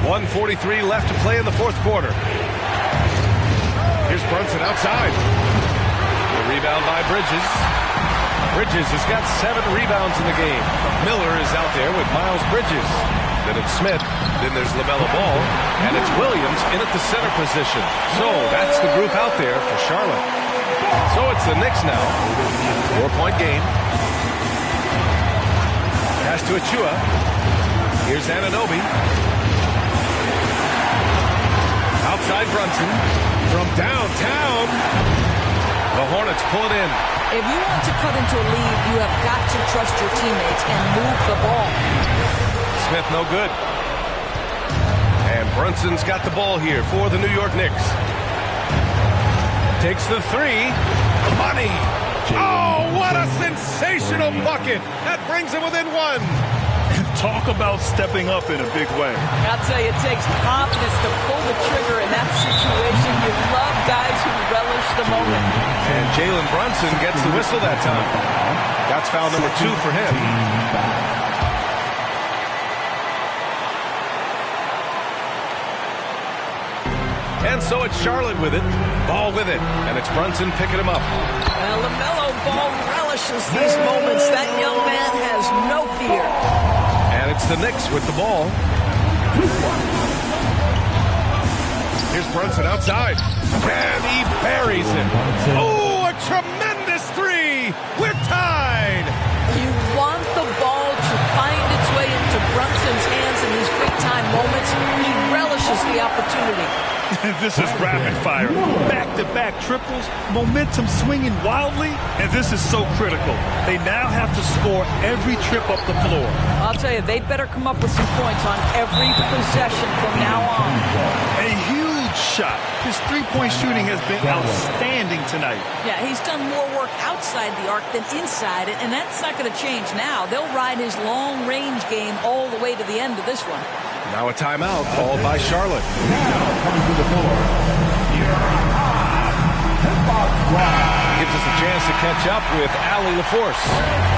1:43 left to play in the fourth quarter. Here's Brunson outside. The rebound by Bridges. Bridges has got 7 rebounds in the game. Miller is out there with Miles Bridges. Then it's Smith. Then there's LaMelo Ball. And it's Williams in at the center position. So that's the group out there for Charlotte. So it's the Knicks now. 4-point game. Pass to Achua. Here's Anunoby. Outside Brunson. From downtown. The Hornets pull it in. If you want to cut into a lead, you have got to trust your teammates and move the ball. Smith no good. And Brunson's got the ball here for the New York Knicks. Takes the 3. Money. Oh, what a sensational bucket. That brings him within 1. Talk about stepping up in a big way. I'll tell you, it takes confidence to pull the trigger in that situation. You love guys who relish the moment. And Jalen Brunson gets the whistle that time. That's foul number 2 for him. And so it's Charlotte with it. Ball with it. And it's Brunson picking him up. Well, LaMelo Ball relishes these moments. That young man has no fear. And it's the Knicks with the ball. Here's Brunson outside. And he buries it. Oh, a tremendous 3. We're tied. You want the ball to find its way into Brunson's hands in these big-time moments. He relishes the opportunity. This is rapid fire. Back-to-back triples, momentum swinging wildly, and this is so critical. They now have to score every trip up the floor. I'll tell you, they better come up with some points on every possession from now on. A huge shot. His three-point shooting has been outstanding tonight. Yeah, he's done more work outside the arc than inside it, and that's not going to change now. They'll ride his long-range game all the way to the end of this one. Now a timeout called by Charlotte. Gives us a chance to catch up with Allie LaForce.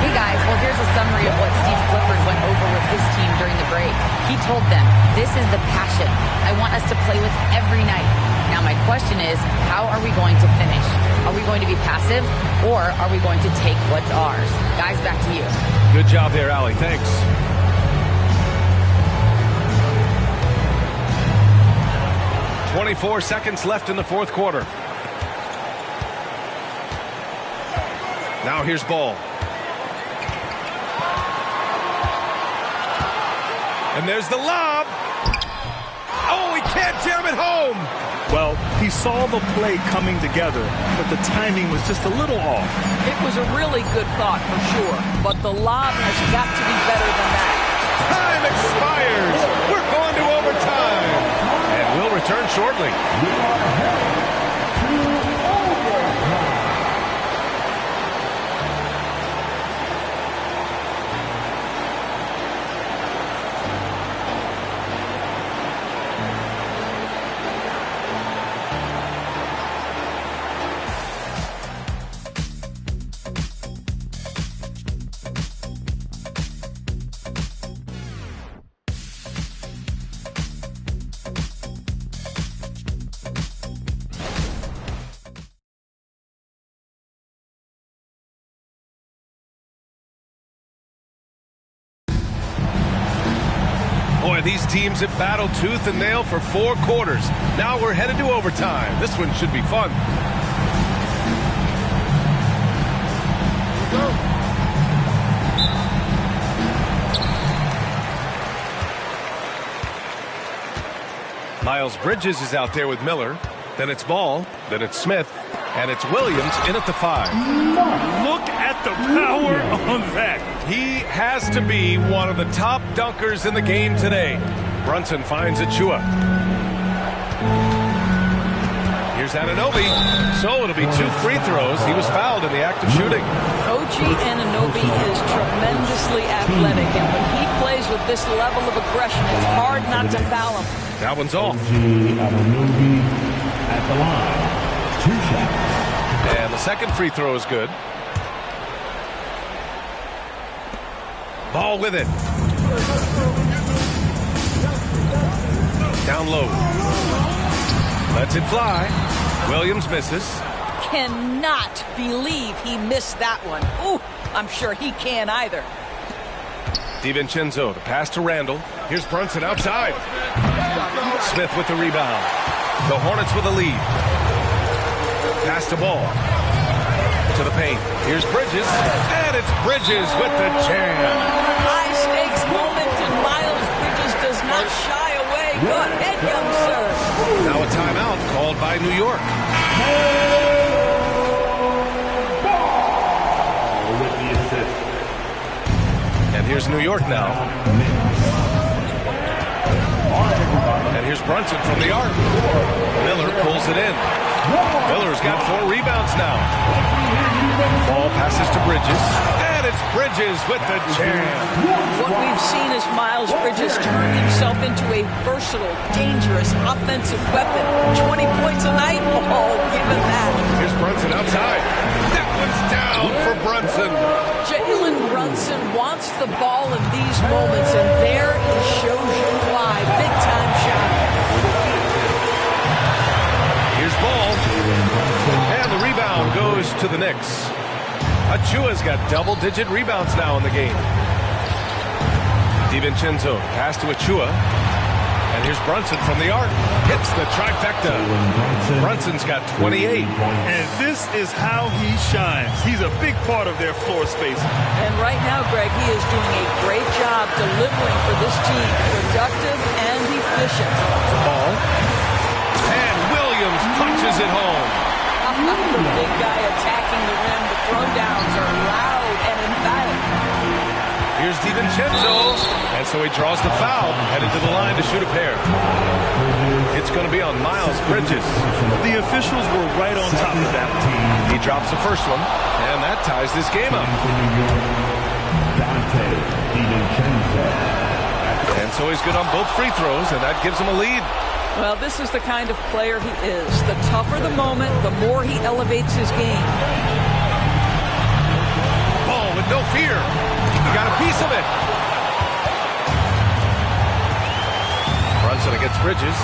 Hey guys, well here's a summary of what Steve Clifford went over with his team during the break. He told them, this is the passion I want us to play with every night. Now my question is, how are we going to finish? Are we going to be passive, or are we going to take what's ours? Guys, back to you. Good job there, Allie. Thanks. .24 seconds left in the fourth quarter. Now here's Ball. And there's the lob. Oh, he can't jam it home. Well, he saw the play coming together, but the timing was just a little off. It was a really good thought for sure, but the lob has got to be better than that. Time expires. We're going to overtime. And we'll return shortly. Boy, these teams have battled tooth and nail for 4 quarters. Now we're headed to overtime. This one should be fun. Miles Bridges is out there with Miller. Then it's Ball. Then it's Smith. And it's Williams in at the 5. Look at the power on that. He has to be one of the top dunkers in the game today. Brunson finds Achua. Here's Anunoby. So it'll be 2 free throws. He was fouled in the act of shooting. OG Anunoby is tremendously athletic, and when he plays with this level of aggression, it's hard not to foul him. That one's off. Anunoby at the line. 2 shots. And the second free throw is good. Ball with it. Down low. Lets it fly. Williams misses. Cannot believe he missed that one. Ooh, I'm sure he can't either. DiVincenzo, the pass to Randall. Here's Brunson outside. Smith with the rebound. The Hornets with a lead. Pass to Ball. To the paint. Here's Bridges. And it's Bridges with the jam. High stakes moment, and Miles Bridges does not shy away. Go ahead, young sir. Now a timeout called by New York. With the assist. And here's New York now. And here's Brunson from the arc. Miller pulls it in. Miller's got 4 rebounds now. Ball passes to Bridges. And it's Bridges with the jam. What we've seen is Miles Bridges turn himself into a versatile, dangerous offensive weapon. 20 points a night? Oh, give him that. Here's Brunson outside. That one's down for Brunson. Jalen Brunson wants the ball in these moments, and there he shows you why. Big-time shot. Here's Ball. And the rebound goes to the Knicks. Achua's got double-digit rebounds now in the game. DiVincenzo, pass to Achua. And here's Brunson from the arc. Hits the trifecta. Brunson's got 28. And this is how he shines. He's a big part of their floor space. And right now, Greg, he is doing a great job delivering for this team. Productive and efficient. Ball. And Williams punches it home. The big guy attacking the rim. The throwdowns are loud and emphatic. Here's DiVincenzo. And so he draws the foul. Headed to the line to shoot a pair. It's going to be on Miles Bridges. The officials were right on top of that. He drops the first one. And that ties this game up. And so he's good on both free throws, and that gives him a lead. Well, this is the kind of player he is. The tougher the moment, the more he elevates his game. Ball with no fear. He got a piece of it. Brunson against Bridges.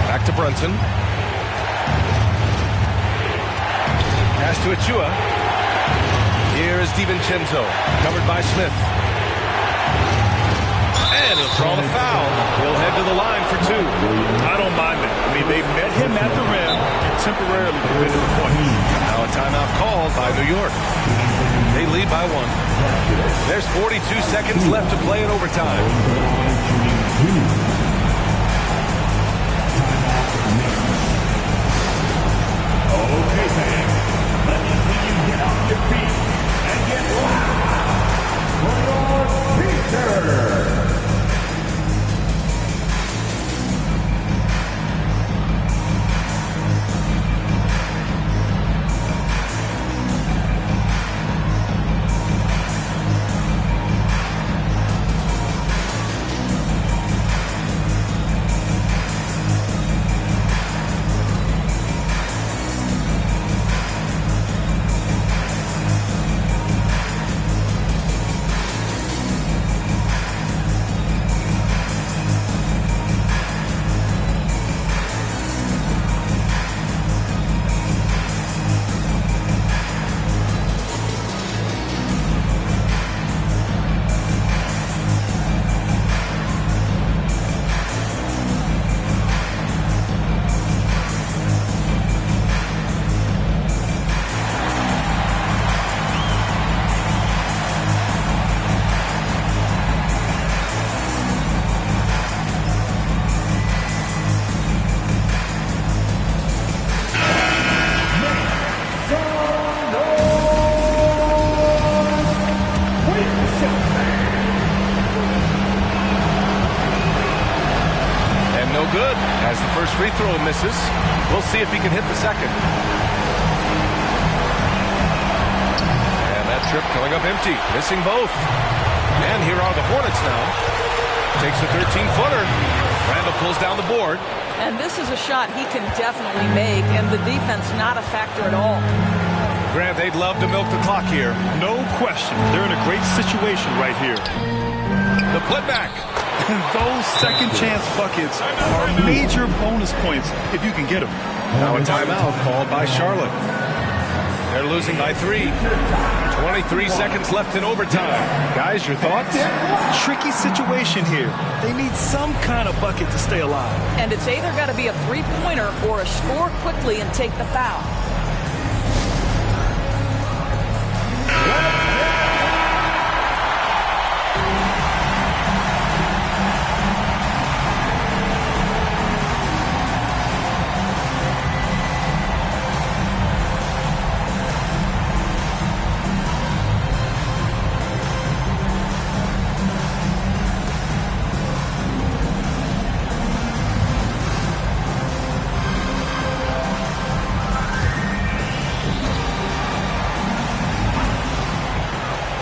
Back to Brunson. Pass to Achua. Here is DiVincenzo, covered by Smith. And he'll draw the foul. He'll head to the line for 2. I don't mind that. I mean, they met him at the rim and temporarily prevented the point. Now a timeout called by New York. They lead by 1. There's 42 seconds left to play in overtime. Okay, fans. Let me see you get off your feet and get loud for your Pacers. Good. As the first free throw misses, we'll see if he can hit the second. And that trip coming up empty, missing both. And here are the Hornets now. Takes a 13-footer. Randall pulls down the board. And this is a shot he can definitely make, and the defense not a factor at all. Grant, they'd love to milk the clock here. No question. They're in a great situation right here. The putback. And those second chance buckets are major bonus points if you can get them. Now a timeout called by Charlotte. They're losing by 3. 23 seconds left in overtime. Guys, your thoughts? Tricky situation here. They need some kind of bucket to stay alive. And it's either got to be a three-pointer or a score quickly and take the foul.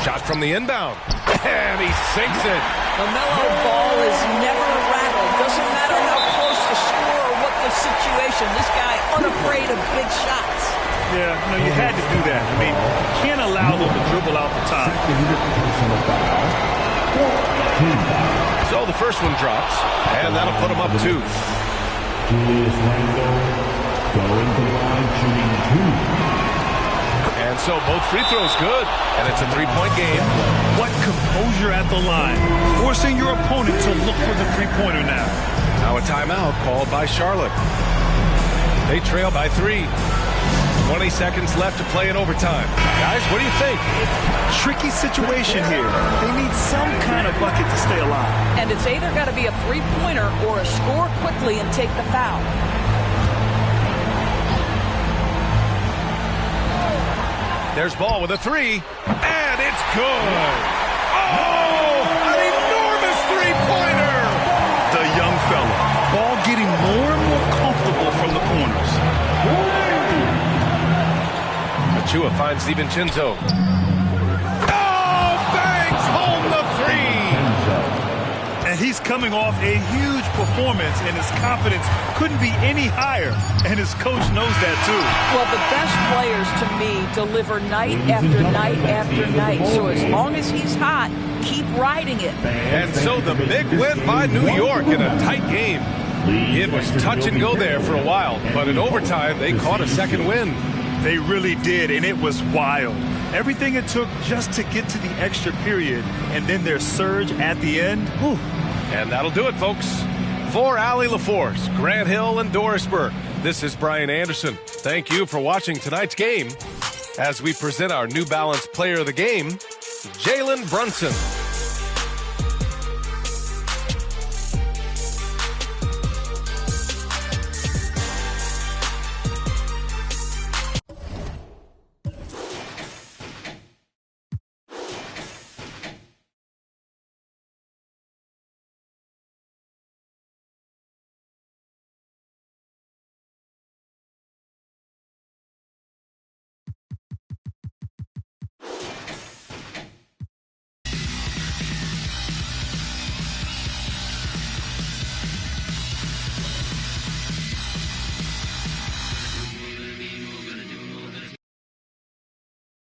Shot from the inbound. And he sinks it. LaMelo Ball is never rattled. Doesn't matter how close the score or what the situation. This guy unafraid of big shots. Yeah, no, you had to do that. I mean, you can't allow them to dribble out the time. So the first one drops, and that'll put him up 2. Julius Randle going to the line, shooting 2. And so both free throws good, and it's a 3-point game. What composure at the line. Forcing your opponent to look for the three-pointer now. Now a timeout called by Charlotte. They trail by 3. 20 seconds left to play in overtime. Guys, what do you think? Tricky situation here. They need some kind of bucket to stay alive. And it's either got to be a three-pointer or a score quickly and take the foul. There's Ball with a 3, and it's good. Oh, an enormous three-pointer. The young fella. Ball getting more and more comfortable from the corners. Achua finds DiVincenzo. Oh, Banks holding the 3. And he's coming off a huge performance, and his confidence couldn't be any higher. And his coach knows that, too. Well, the best players, to me, deliver night after night after night. So as long as he's hot, keep riding it. And so the big win by New York in a tight game. It was touch and go there for a while, but in overtime, they caught a second win. They really did, and it was wild. Everything it took just to get to the extra period, and then their surge at the end. Whew. And that'll do it, folks. For Allie LaForce, Grant Hill, and Doris Burke, this is Brian Anderson. Thank you for watching tonight's game as we present our New Balance Player of the Game, Jalen Brunson.